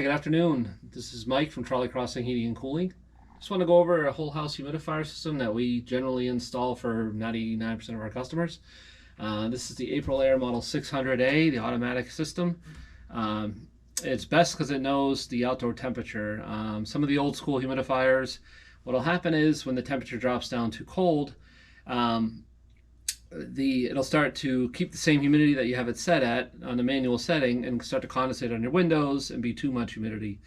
good afternoon. This is Mike from Trolleycrossing Heating and Cooling. Just want to go over a whole house humidifier system that we generally install for 99% of our customers. This is the Aprilaire Model 600A, the automatic system. It's best because it knows the outdoor temperature. Some of the old school humidifiers, what'll happen is when the temperature drops down too cold, it'll start to keep the same humidity that you have it set at on the manual setting and start to condensate on your windows and be too much humidity.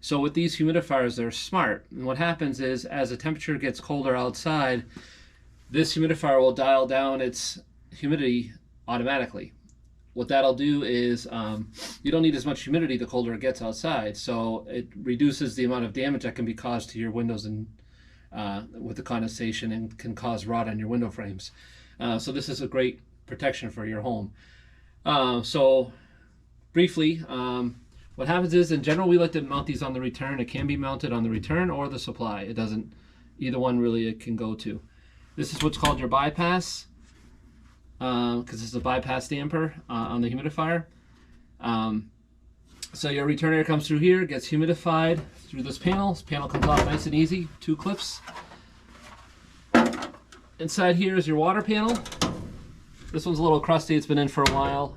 So with these humidifiers, they're smart. And what happens is as the temperature gets colder outside, this humidifier will dial down its humidity automatically. What that'll do is you don't need as much humidity the colder it gets outside. So it reduces the amount of damage that can be caused to your windows and with the condensation and can cause rot on your window frames. So this is a great protection for your home. So briefly, what happens is in general we like to mount these on the return. It can be mounted on the return or the supply. It doesn't, either one really it can go to. This is what's called your bypass, because this is a bypass damper on the humidifier. So your return air comes through here, gets humidified through this panel. This panel comes off nice and easy, 2 clips. Inside here is your water panel. This one's a little crusty, it's been in for a while.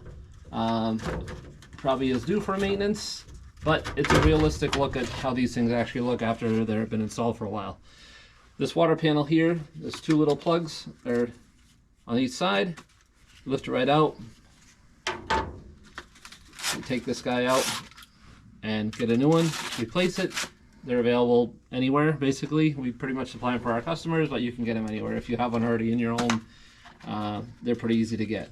Probably is due for maintenance, but it's a realistic look at how these things actually look after they've been installed for a while. This water panel here, there's 2 little plugs there on each side. Lift it right out. You take this guy out and get a new one, replace it. They're available anywhere, basically. We pretty much supply them for our customers, but you can get them anywhere. If you have one already in your home, they're pretty easy to get.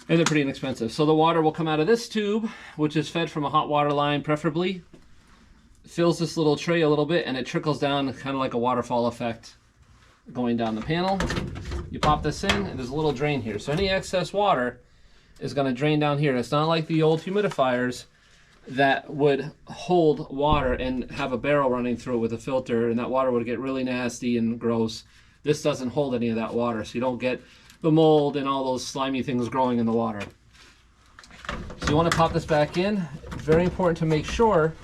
And they're pretty inexpensive. So the water will come out of this tube, which is fed from a hot water line, preferably. It fills this little tray a little bit, and it trickles down kind of like a waterfall effect going down the panel. You pop this in, and there's a little drain here. So any excess water is going to drain down here. It's not like the old humidifiers that would hold water and have a barrel running through it with a filter, and that water would get really nasty and gross. This doesn't hold any of that water, so you don't get the mold and all those slimy things growing in the water. So you want to pop this back in. It's very important to make sure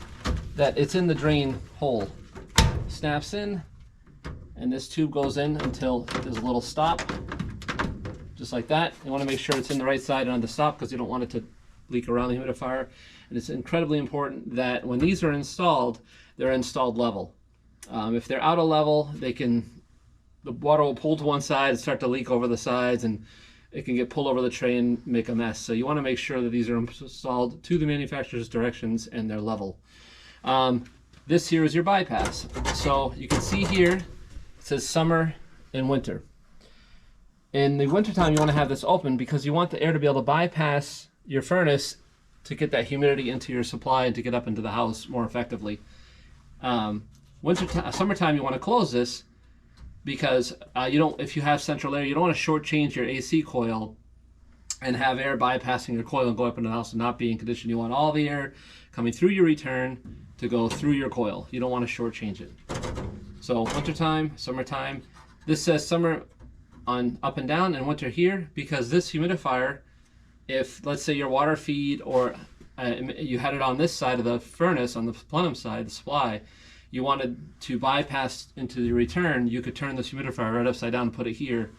that it's in the drain hole. Snaps in, and this tube goes in until there's a little stop, just like that. You want to make sure it's in the right side on the stop because you don't want it to leak around the humidifier. And it's incredibly important that when these are installed, they're installed level. If they're out of level, the water will pull to one side and start to leak over the sides, and it can get pulled over the tray and make a mess. So you want to make sure that these are installed to the manufacturer's directions and they're level. This here is your bypass. So you can see here, it says summer and winter. In the wintertime, you want to have this open because you want the air to be able to bypass your furnace to get that humidity into your supply and to get up into the house more effectively. Summertime, you want to close this because if you have central air, you don't want to shortchange your AC coil and have air bypassing your coil and go up into the house and not be in condition. You want all the air coming through your return to go through your coil. You don't want to shortchange it. So wintertime, summertime. This says summer on up and down and winter here because this humidifier, if let's say your water feed or you had it on this side of the furnace, on the plenum side, the supply, you wanted to bypass into the return, you could turn this humidifier right upside down and put it here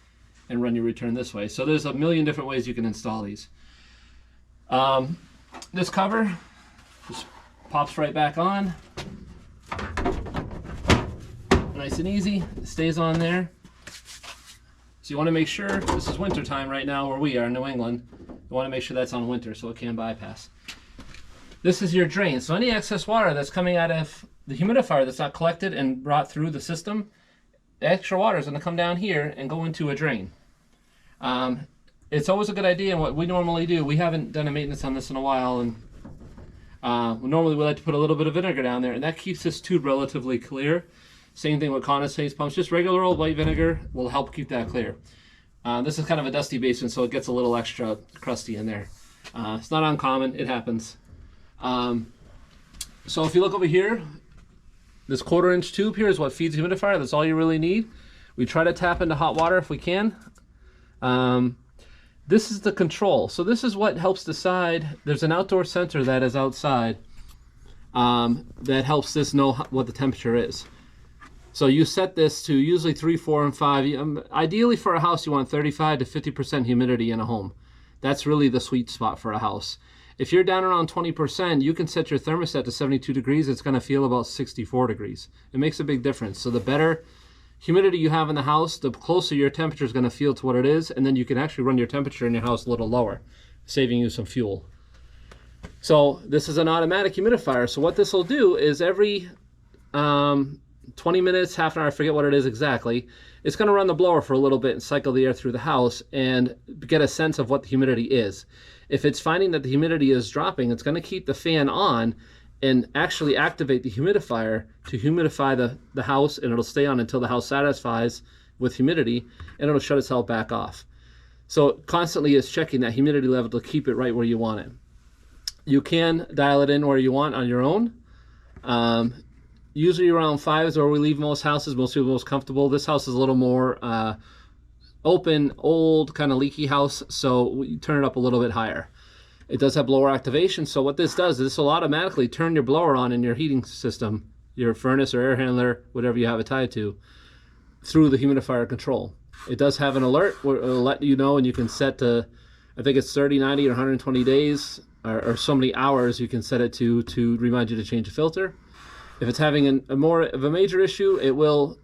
and run your return this way. So there's a million different ways you can install these. This cover just pops right back on. Nice and easy, it stays on there. So you want to make sure, this is winter time right now where we are in New England, you want to make sure that's on winter so it can bypass. This is your drain. So any excess water that's coming out of the humidifier that's not collected and brought through the system, the extra water is going to come down here and go into a drain. It's always a good idea, and what we normally do, we haven't done a maintenance on this in a while, and normally we like to put a little bit of vinegar down there, and that keeps this tube relatively clear. Same thing with condensate pumps, just regular old white vinegar will help keep that clear. This is kind of a dusty basement, so it gets a little extra crusty in there. It's not uncommon, it happens. So if you look over here, this 1/4-inch tube here is what feeds the humidifier. That's all you really need. We try to tap into hot water if we can. This is the control. So this is what helps decide. There's an outdoor sensor that is outside that helps this know what the temperature is. So you set this to usually 3, 4, and 5. Ideally for a house, you want 35 to 50% humidity in a home. That's really the sweet spot for a house. If you're down around 20%, you can set your thermostat to 72 degrees. It's going to feel about 64 degrees. It makes a big difference. So the better humidity you have in the house, the closer your temperature is going to feel to what it is, and then you can actually run your temperature in your house a little lower, saving you some fuel. So this is an automatic humidifier. So what this will do is every 20 minutes, half an hour, I forget what it is exactly, it's going to run the blower for a little bit and cycle the air through the house and get a sense of what the humidity is. If it's finding that the humidity is dropping, it's going to keep the fan on and actually activate the humidifier to humidify the house, and it'll stay on until the house satisfies with humidity, and it'll shut itself back off. So constantly it's checking that humidity level to keep it right where you want it. You can dial it in where you want on your own. Usually around 5 is where we leave most houses. Most people are most comfortable. This house is a little more open, old, kind of leaky house, so we turn it up a little bit higher. It does have blower activation, so what this does is this will automatically turn your blower on in your heating system, your furnace or air handler, whatever you have it tied to, through the humidifier control. It does have an alert where it'll let you know, and you can set to, I think it's 30, 90, or 120 days, or so many hours you can set it to remind you to change the filter. If it's having more of a major issue, it will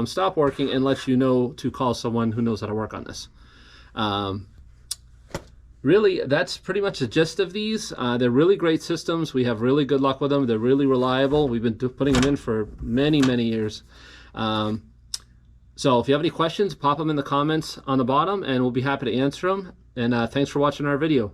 stop working and let you know to call someone who knows how to work on this. Really, that's pretty much the gist of these. They're really great systems. We have really good luck with them. They're really reliable. We've been putting them in for many, many years. So if you have any questions, pop them in the comments on the bottom, and we'll be happy to answer them. And thanks for watching our video.